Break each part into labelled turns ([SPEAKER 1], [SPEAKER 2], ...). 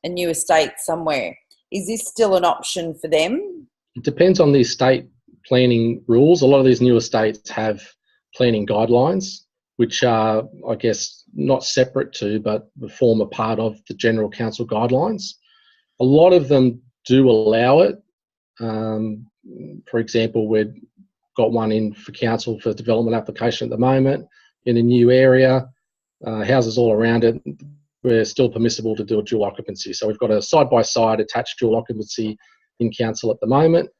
[SPEAKER 1] a new estate somewhere. Is this still an option for them?
[SPEAKER 2] It depends on the estate planning rules. A lot of these new estates have planning guidelines, which are, I guess, not separate to, but form a part of the General Council guidelines. A lot of them do allow it. For example, we've got one in for council for development application at the moment in a new area, houses all around it. We're still permissible to do a dual occupancy. So we've got a side-by-side attached dual occupancy in council at the moment,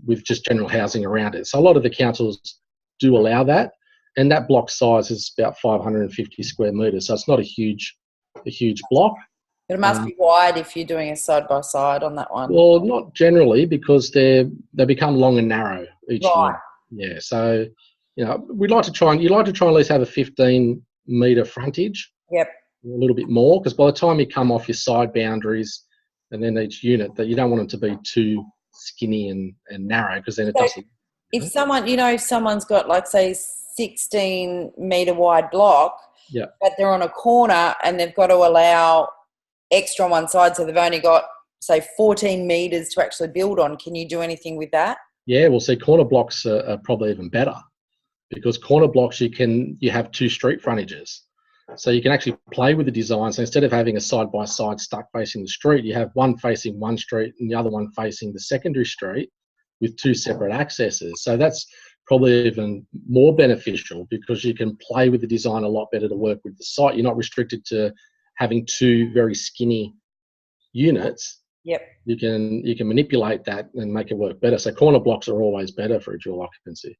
[SPEAKER 2] with just general housing around it. So a lot of the councils do allow that, and that block size is about 550 square metres. So it's not a huge block.
[SPEAKER 1] But it must be wide if you're doing a side-by-side on that one.
[SPEAKER 2] Well, not generally, because they become long and narrow each year. Yeah, so you'd like to try and at least have a 15-metre frontage.
[SPEAKER 1] Yep.
[SPEAKER 2] A little bit more, because by the time you come off your side boundaries and then each unit, that you don't want them to be too skinny and narrow, because then it doesn't.
[SPEAKER 1] If someone, if someone's got, like, say, 16-metre wide block,
[SPEAKER 2] yeah,
[SPEAKER 1] but they're on a corner and they've got to allow extra on one side, so they've only got, say, 14 metres to actually build on, can you do anything with that?
[SPEAKER 2] Yeah, well, see, corner blocks are probably even better, because corner blocks you have two street frontages. So you can actually play with the design. So instead of having a side-by-side stuck facing the street, you have one facing one street and the other one facing the secondary street with two separate accesses. So that's probably even more beneficial, because you can play with the design a lot better to work with the site. You're not restricted to having two very skinny units.
[SPEAKER 1] Yep.
[SPEAKER 2] You can manipulate that and make it work better. So corner blocks are always better for a dual occupancy.